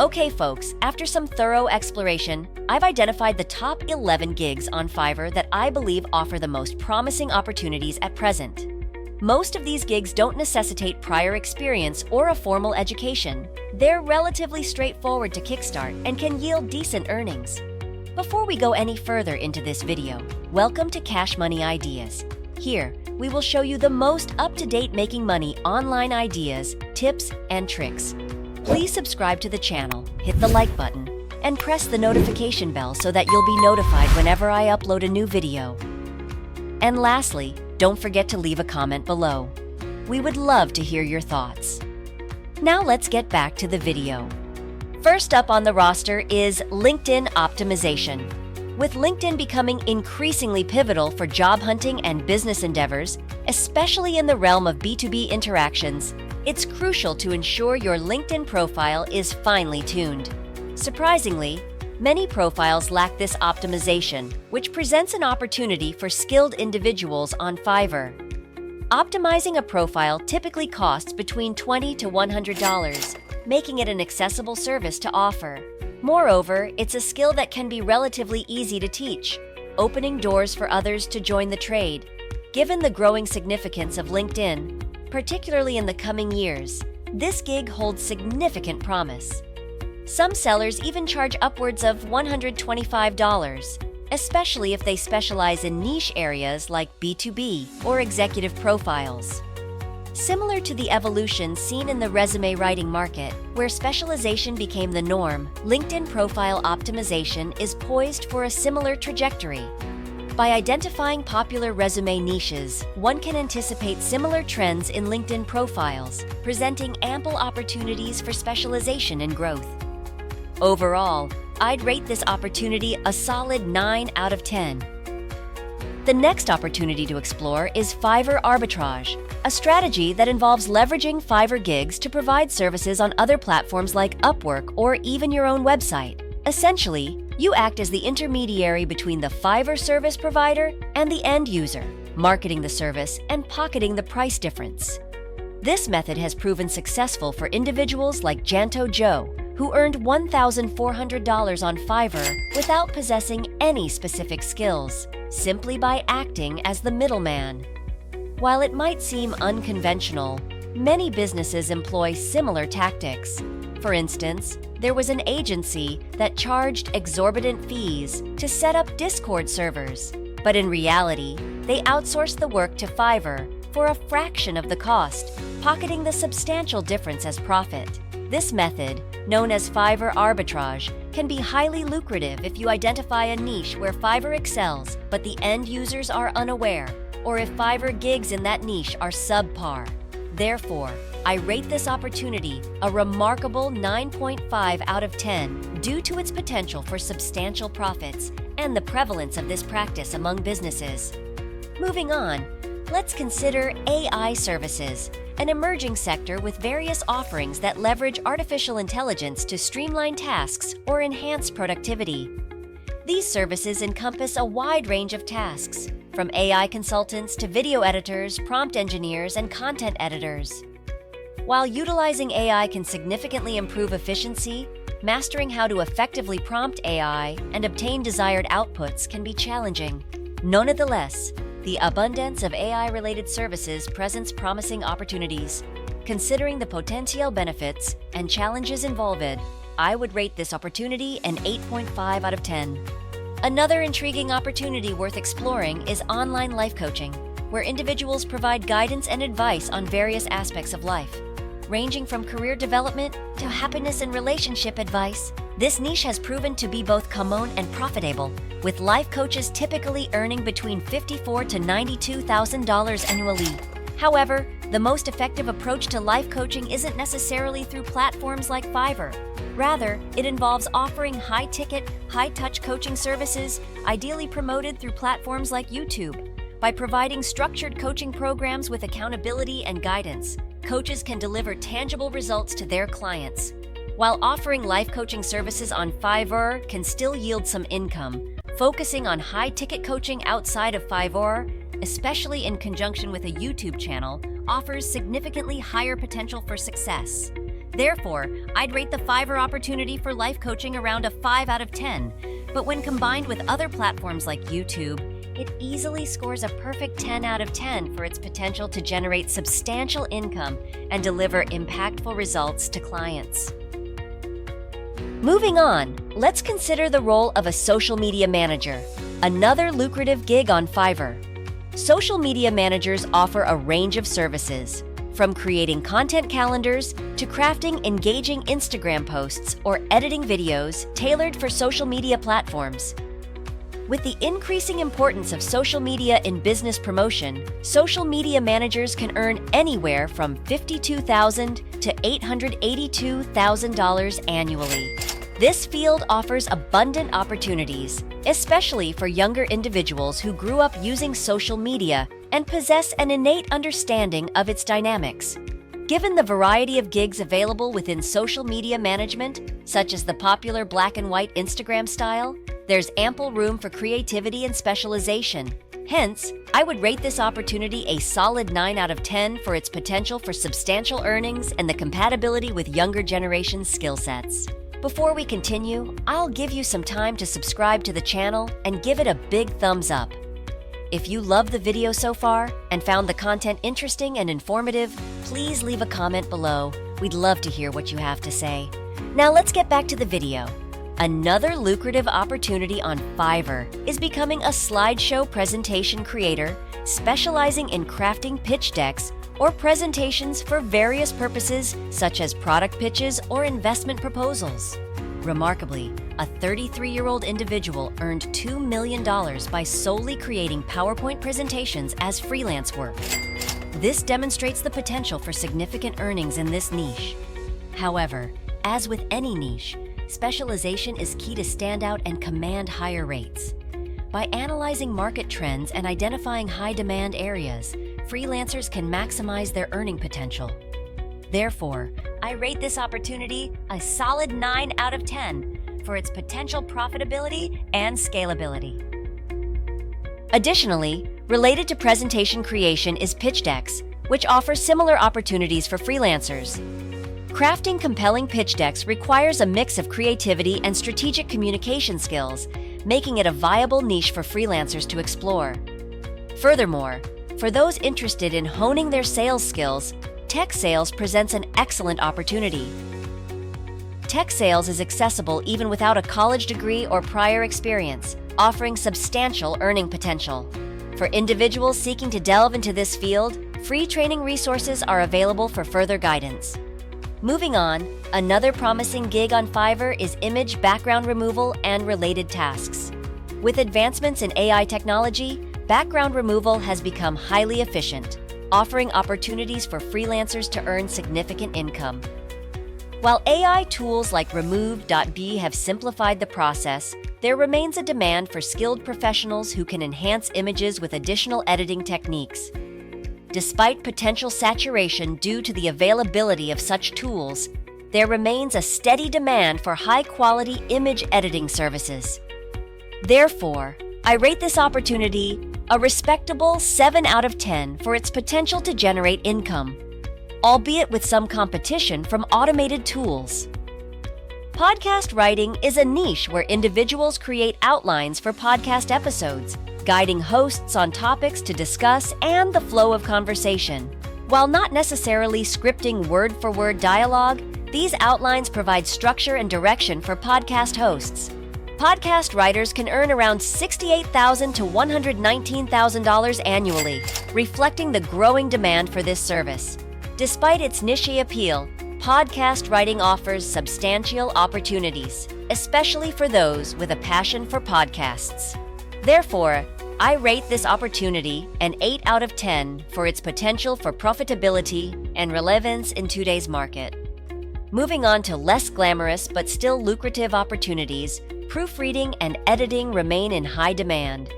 Okay folks, after some thorough exploration, I've identified the top 11 gigs on Fiverr that I believe offer the most promising opportunities at present. Most of these gigs don't necessitate prior experience or a formal education. They're relatively straightforward to kickstart and can yield decent earnings. Before we go any further into this video, welcome to Cash Money Ideas. Here, we will show you the most up-to-date making money online ideas, tips, and tricks. Please subscribe to the channel, hit the like button, and press the notification bell so that you'll be notified whenever I upload a new video. And lastly, don't forget to leave a comment below. We would love to hear your thoughts. Now let's get back to the video. First up on the roster is LinkedIn optimization. With LinkedIn becoming increasingly pivotal for job hunting and business endeavors, especially in the realm of B2B interactions, it's crucial to ensure your LinkedIn profile is finely tuned. Surprisingly, many profiles lack this optimization, which presents an opportunity for skilled individuals on Fiverr. Optimizing a profile typically costs between $20 to $100, making it an accessible service to offer. Moreover, it's a skill that can be relatively easy to teach, opening doors for others to join the trade. Given the growing significance of LinkedIn, particularly in the coming years, this gig holds significant promise. Some sellers even charge upwards of $125, especially if they specialize in niche areas like B2B or executive profiles. Similar to the evolution seen in the resume writing market, where specialization became the norm, LinkedIn profile optimization is poised for a similar trajectory. By identifying popular resume niches, one can anticipate similar trends in LinkedIn profiles, presenting ample opportunities for specialization and growth. Overall, I'd rate this opportunity a solid 9 out of 10. The next opportunity to explore is Fiverr Arbitrage, a strategy that involves leveraging Fiverr gigs to provide services on other platforms like Upwork or even your own website. Essentially, you act as the intermediary between the Fiverr service provider and the end user, marketing the service and pocketing the price difference. This method has proven successful for individuals like Janto Joe, who earned $1,400 on Fiverr without possessing any specific skills, simply by acting as the middleman. While it might seem unconventional, many businesses employ similar tactics. For instance, there was an agency that charged exorbitant fees to set up Discord servers, but in reality, they outsourced the work to Fiverr for a fraction of the cost, pocketing the substantial difference as profit. This method, known as Fiverr Arbitrage, can be highly lucrative if you identify a niche where Fiverr excels but the end users are unaware, or if Fiverr gigs in that niche are subpar. Therefore, I rate this opportunity a remarkable 9.5 out of 10 due to its potential for substantial profits and the prevalence of this practice among businesses. Moving on, let's consider AI services, an emerging sector with various offerings that leverage artificial intelligence to streamline tasks or enhance productivity. These services encompass a wide range of tasks, from AI consultants to video editors, prompt engineers, and content editors. While utilizing AI can significantly improve efficiency, mastering how to effectively prompt AI and obtain desired outputs can be challenging. Nonetheless, the abundance of AI-related services presents promising opportunities. Considering the potential benefits and challenges involved, I would rate this opportunity an 8.5 out of 10. Another intriguing opportunity worth exploring is online life coaching, where individuals provide guidance and advice on various aspects of life. Ranging from career development to happiness and relationship advice, this niche has proven to be both common and profitable, with life coaches typically earning between $54,000 to $92,000 annually. However, the most effective approach to life coaching isn't necessarily through platforms like Fiverr. Rather, it involves offering high-ticket, high-touch coaching services, ideally promoted through platforms like YouTube. By providing structured coaching programs with accountability and guidance, coaches can deliver tangible results to their clients. While offering life coaching services on Fiverr can still yield some income, focusing on high-ticket coaching outside of Fiverr, especially in conjunction with a YouTube channel, offers significantly higher potential for success. Therefore, I'd rate the Fiverr opportunity for life coaching around a 5 out of 10. But when combined with other platforms like YouTube, it easily scores a perfect 10 out of 10 for its potential to generate substantial income and deliver impactful results to clients. Moving on, let's consider the role of a social media manager, another lucrative gig on Fiverr. Social media managers offer a range of services, from creating content calendars to crafting engaging Instagram posts or editing videos tailored for social media platforms. With the increasing importance of social media in business promotion, social media managers can earn anywhere from $52,000 to $882,000 annually. This field offers abundant opportunities, especially for younger individuals who grew up using social media and possess an innate understanding of its dynamics. Given the variety of gigs available within social media management, such as the popular black and white Instagram style, there's ample room for creativity and specialization. Hence, I would rate this opportunity a solid 9 out of 10 for its potential for substantial earnings and the compatibility with younger generation skill sets. Before we continue, I'll give you some time to subscribe to the channel and give it a big thumbs up. If you loved the video so far and found the content interesting and informative, please leave a comment below. We'd love to hear what you have to say. Now let's get back to the video. Another lucrative opportunity on Fiverr is becoming a slideshow presentation creator specializing in crafting pitch decks or presentations for various purposes such as product pitches or investment proposals. Remarkably, a 33-year-old individual earned $2 million by solely creating PowerPoint presentations as freelance work. This demonstrates the potential for significant earnings in this niche. However, as with any niche, specialization is key to stand out and command higher rates. By analyzing market trends and identifying high-demand areas, freelancers can maximize their earning potential. Therefore, I rate this opportunity a solid 9 out of 10 for its potential profitability and scalability. Additionally, related to presentation creation is pitch decks, which offer similar opportunities for freelancers. Crafting compelling pitch decks requires a mix of creativity and strategic communication skills, making it a viable niche for freelancers to explore. Furthermore, for those interested in honing their sales skills, tech sales presents an excellent opportunity. Tech sales is accessible even without a college degree or prior experience, offering substantial earning potential. For individuals seeking to delve into this field, free training resources are available for further guidance. Moving on, another promising gig on Fiverr is image background removal and related tasks. With advancements in AI technology, background removal has become highly efficient, offering opportunities for freelancers to earn significant income. While AI tools like Remove.b have simplified the process, there remains a demand for skilled professionals who can enhance images with additional editing techniques. Despite potential saturation due to the availability of such tools, there remains a steady demand for high-quality image editing services. Therefore, I rate this opportunity a respectable 7 out of 10 for its potential to generate income, albeit with some competition from automated tools. Podcast writing is a niche where individuals create outlines for podcast episodes, guiding hosts on topics to discuss and the flow of conversation. While not necessarily scripting word-for-word dialogue, these outlines provide structure and direction for podcast hosts. Podcast writers can earn around $68,000 to $119,000 annually, reflecting the growing demand for this service. Despite its niche appeal, podcast writing offers substantial opportunities, especially for those with a passion for podcasts. Therefore, I rate this opportunity an 8 out of 10 for its potential for profitability and relevance in today's market. Moving on to less glamorous but still lucrative opportunities, proofreading and editing remain in high demand.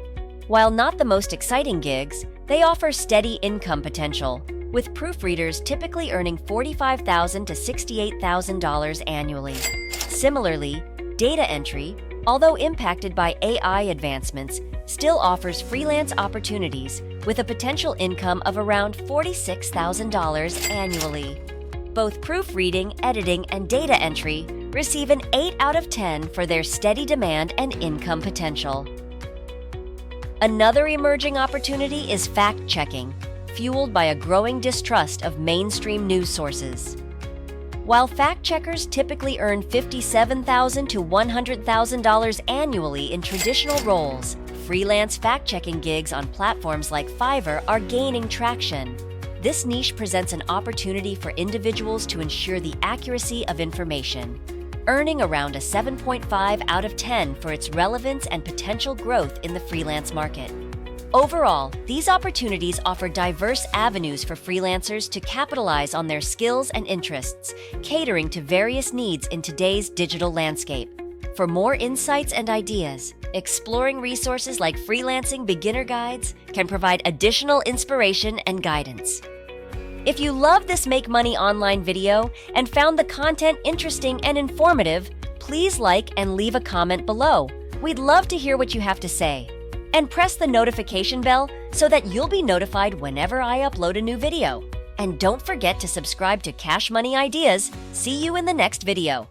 While not the most exciting gigs, they offer steady income potential, with proofreaders typically earning $45,000 to $68,000 annually. Similarly, data entry, although impacted by AI advancements, still offers freelance opportunities with a potential income of around $46,000 annually. both proofreading, editing, and data entry, receive an 8 out of 10 for their steady demand and income potential. Another emerging opportunity is fact-checking, fueled by a growing distrust of mainstream news sources. While fact-checkers typically earn $57,000 to $100,000 annually in traditional roles, freelance fact-checking gigs on platforms like Fiverr are gaining traction. This niche presents an opportunity for individuals to ensure the accuracy of information, earning around a 7.5 out of 10 for its relevance and potential growth in the freelance market. Overall, these opportunities offer diverse avenues for freelancers to capitalize on their skills and interests, catering to various needs in today's digital landscape. For more insights and ideas, exploring resources like freelancing beginner guides can provide additional inspiration and guidance. If you love this Make Money Online video and found the content interesting and informative, please like and leave a comment below. We'd love to hear what you have to say. And press the notification bell so that you'll be notified whenever I upload a new video. And don't forget to subscribe to Cash Money Ideas. See you in the next video.